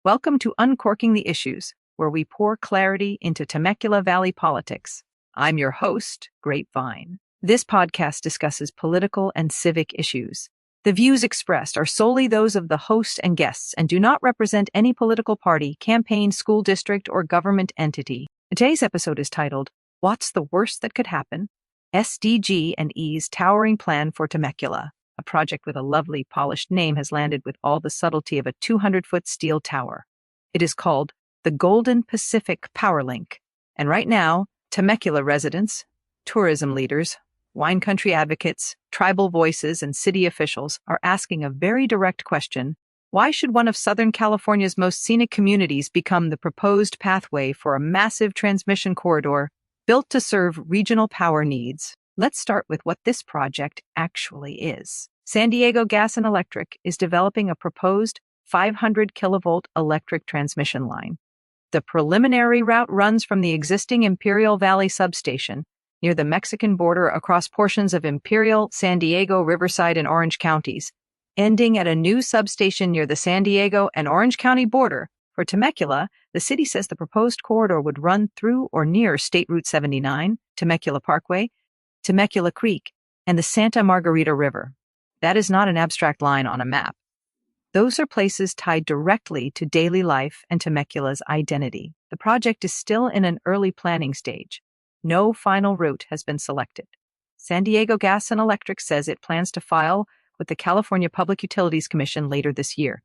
Welcome to Uncorking the Issues, where we pour clarity into Temecula Valley politics. I'm your host, Grapevine. This podcast discusses political and civic issues. The views expressed are solely those of the host and guests and do not represent any political party, campaign, school district, or government entity. Today's episode is titled, What's the Worst That Could Happen? SDG&E's Towering Plan for Temecula. A project with a lovely, polished name has landed with all the subtlety of a 200-foot steel tower. It is called the Golden Pacific Powerlink. And right now, Temecula residents, tourism leaders, wine country advocates, tribal voices, and city officials are asking a very direct question. Why should one of Southern California's most scenic communities become the proposed pathway for a massive transmission corridor built to serve regional power needs? Let's start with what this project actually is. San Diego Gas and Electric is developing a proposed 500 kilovolt electric transmission line. The preliminary route runs from the existing Imperial Valley substation near the Mexican border across portions of Imperial, San Diego, Riverside, and Orange counties, ending at a new substation near the San Diego and Orange County border. For Temecula, the city says the proposed corridor would run through or near State Route 79, Temecula Parkway, Temecula Creek, and the Santa Margarita River. That is not an abstract line on a map. Those are places tied directly to daily life and Temecula's identity. The project is still in an early planning stage. No final route has been selected. San Diego Gas and Electric says it plans to file with the California Public Utilities Commission later this year.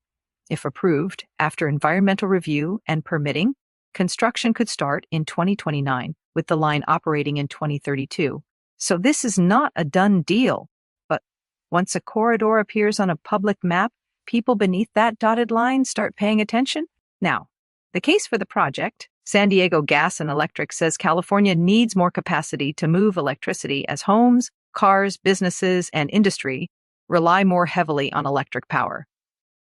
If approved, after environmental review and permitting, construction could start in 2029, with the line operating in 2032. So this is not a done deal, but once a corridor appears on a public map, people beneath that dotted line start paying attention. Now, the case for the project, San Diego Gas and Electric says California needs more capacity to move electricity as homes, cars, businesses, and industry rely more heavily on electric power.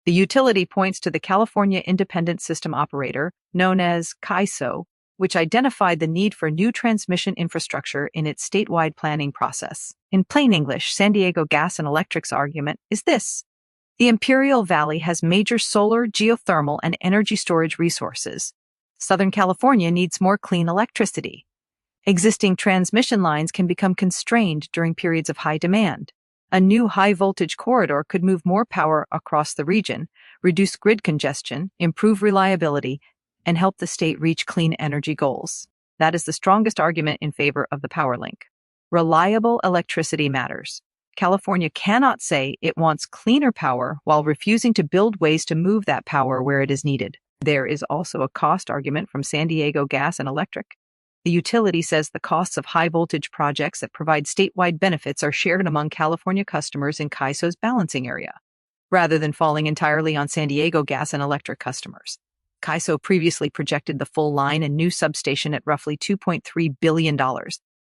The utility points to the California Independent System Operator, known as CAISO, which identified the need for new transmission infrastructure in its statewide planning process. In plain English, San Diego Gas and Electric's argument is this. The Imperial Valley has major solar, geothermal, and energy storage resources. Southern California needs more clean electricity. Existing transmission lines can become constrained during periods of high demand. A new high-voltage corridor could move more power across the region, reduce grid congestion, improve reliability, and help the state reach clean energy goals. That is the strongest argument in favor of the Powerlink. Reliable electricity matters. California cannot say it wants cleaner power while refusing to build ways to move that power where it is needed. There is also a cost argument from San Diego Gas and Electric. The utility says the costs of high-voltage projects that provide statewide benefits are shared among California customers in CAISO's balancing area, rather than falling entirely on San Diego Gas and Electric customers. CAISO previously projected the full line and new substation at roughly $2.3 billion,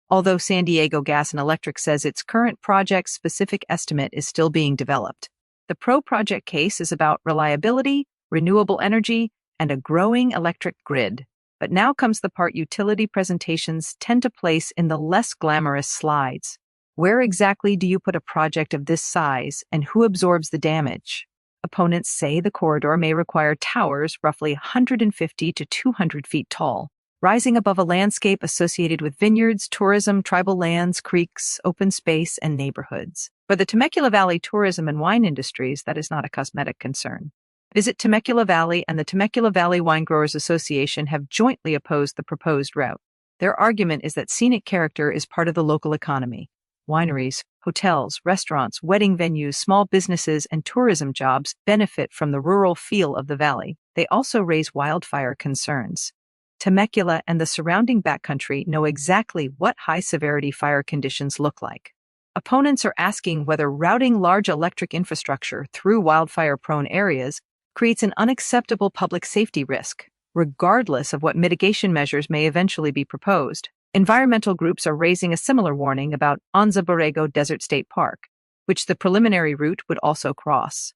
although San Diego Gas and Electric says its current project-specific estimate is still being developed. The pro-project case is about reliability, renewable energy, and a growing electric grid. But now comes the part utility presentations tend to place in the less glamorous slides. Where exactly do you put a project of this size, and who absorbs the damage? Opponents say the corridor may require towers roughly 150 to 200 feet tall, rising above a landscape associated with vineyards, tourism, tribal lands, creeks, open space, and neighborhoods. For the Temecula Valley tourism and wine industries, that is not a cosmetic concern. Visit Temecula Valley and the Temecula Valley Wine Growers Association have jointly opposed the proposed route. Their argument is that scenic character is part of the local economy. Wineries, hotels, restaurants, wedding venues, small businesses, and tourism jobs benefit from the rural feel of the valley. They also raise wildfire concerns. Temecula and the surrounding backcountry know exactly what high-severity fire conditions look like. Opponents are asking whether routing large electric infrastructure through wildfire-prone areas creates an unacceptable public safety risk, regardless of what mitigation measures may eventually be proposed. Environmental groups are raising a similar warning about Anza Borrego Desert State Park, which the preliminary route would also cross.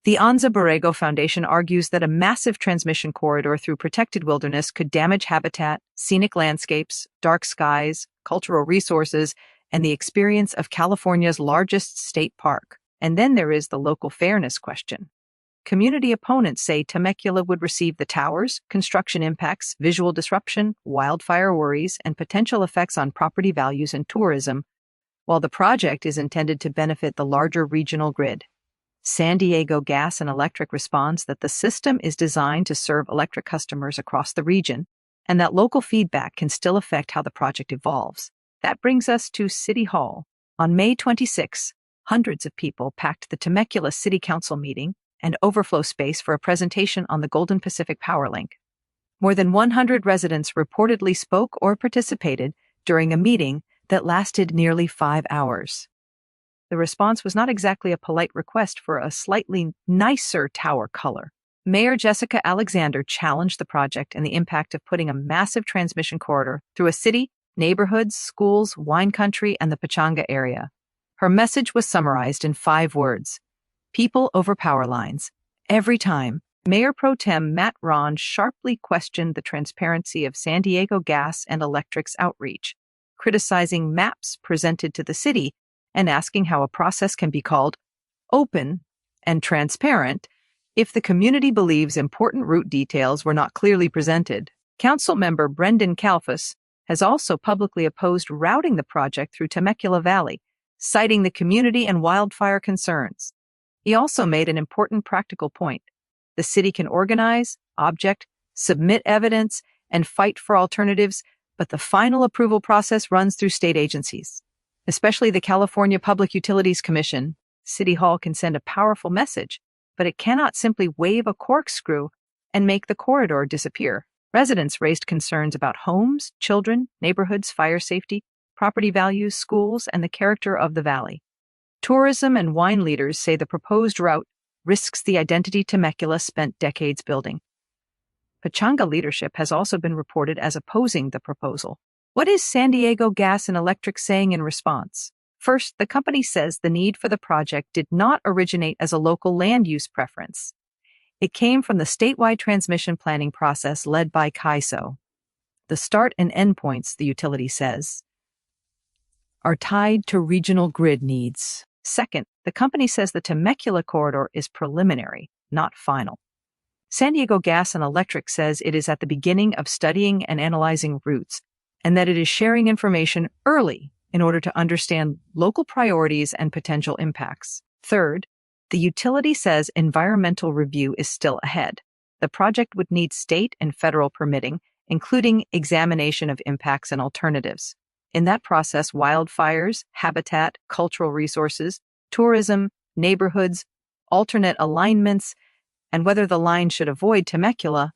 The Anza Borrego Foundation argues that a massive transmission corridor through protected wilderness could damage habitat, scenic landscapes, dark skies, cultural resources, and the experience of California's largest state park. And then there is the local fairness question. community opponents say Temecula would receive the towers, construction impacts, visual disruption, wildfire worries, and potential effects on property values and tourism, while the project is intended to benefit the larger regional grid. San Diego Gas and Electric responds that the system is designed to serve electric customers across the region, and that local feedback can still affect how the project evolves. That brings us to City Hall. On May 26, hundreds of people packed the Temecula City Council meeting and overflow space for a presentation on the Golden Pacific Powerlink. More than 100 residents reportedly spoke or participated during a meeting that lasted nearly 5 hours. The response was not exactly a polite request for a slightly nicer tower color. Mayor Jessica Alexander challenged the project and the impact of putting a massive transmission corridor through a city, neighborhoods, schools, wine country, and the Pechanga area. Her message was summarized in 5 words: people over power lines. Every time, Mayor Pro Tem Matt Ron sharply questioned the transparency of San Diego Gas and Electric's outreach, criticizing maps presented to the city and asking how a process can be called open and transparent if the community believes important route details were not clearly presented. Council member Brendan Kalfas has also publicly opposed routing the project through Temecula Valley, citing the community and wildfire concerns. He also made an important practical point. The city can organize, object, submit evidence, and fight for alternatives, but the final approval process runs through state agencies, especially the California Public Utilities Commission. City Hall can send a powerful message, but it cannot simply wave a corkscrew and make the corridor disappear. Residents raised concerns about homes, children, neighborhoods, fire safety, property values, schools, and the character of the valley. Tourism and wine leaders say the proposed route risks the identity Temecula spent decades building. Pechanga leadership has also been reported as opposing the proposal. What is San Diego Gas and Electric saying in response? First, the company says the need for the project did not originate as a local land use preference. It came from the statewide transmission planning process led by CAISO. The start and end points, the utility says, are tied to regional grid needs. Second, the company says the Temecula corridor is preliminary, not final. San Diego Gas and Electric says it is at the beginning of studying and analyzing routes, and that it is sharing information early in order to understand local priorities and potential impacts. Third, the utility says environmental review is still ahead. The project would need state and federal permitting, including examination of impacts and alternatives. In that process, wildfires, habitat, cultural resources, tourism, neighborhoods, alternate alignments, and whether the line should avoid Temecula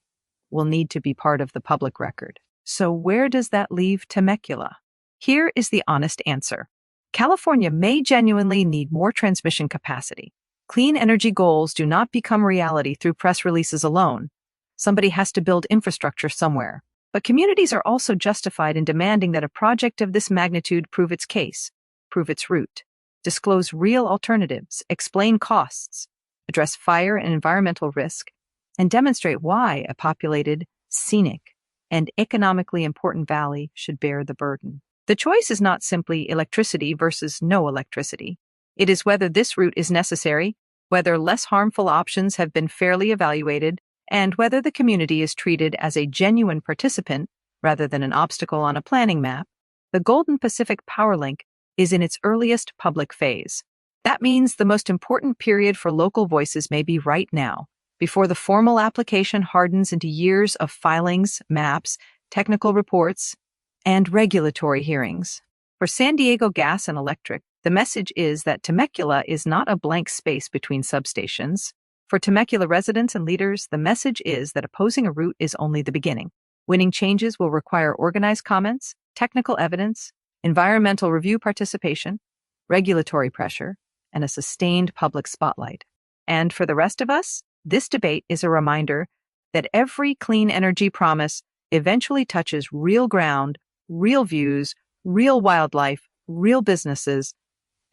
will need to be part of the public record. So where does that leave Temecula? Here is the honest answer. California may genuinely need more transmission capacity. Clean energy goals do not become reality through press releases alone. Somebody has to build infrastructure somewhere. But communities are also justified in demanding that a project of this magnitude prove its case, prove its route, disclose real alternatives, explain costs, address fire and environmental risk, and demonstrate why a populated, scenic, and economically important valley should bear the burden. The choice is not simply electricity versus no electricity. It is whether this route is necessary, whether less harmful options have been fairly evaluated, and whether the community is treated as a genuine participant rather than an obstacle on a planning map. The Golden Pacific Powerlink is in its earliest public phase. That means the most important period for local voices may be right now, before the formal application hardens into years of filings, maps, technical reports, and regulatory hearings. For San Diego Gas and Electric, the message is that Temecula is not a blank space between substations. For Temecula residents and leaders, the message is that opposing a route is only the beginning. Winning changes will require organized comments, technical evidence, environmental review participation, regulatory pressure, and a sustained public spotlight. And for the rest of us, this debate is a reminder that every clean energy promise eventually touches real ground, real views, real wildlife, real businesses,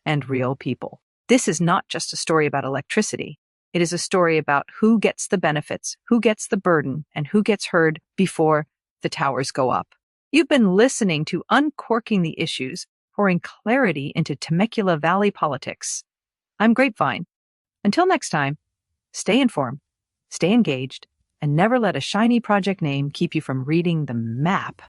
and real people. This is not just a story about electricity. It is a story about who gets the benefits, who gets the burden, and who gets heard before the towers go up. You've been listening to Uncorking the Issues, pouring clarity into Temecula Valley politics. I'm Grapevine. Until next time. Stay informed, stay engaged, and never let a shiny project name keep you from reading the map.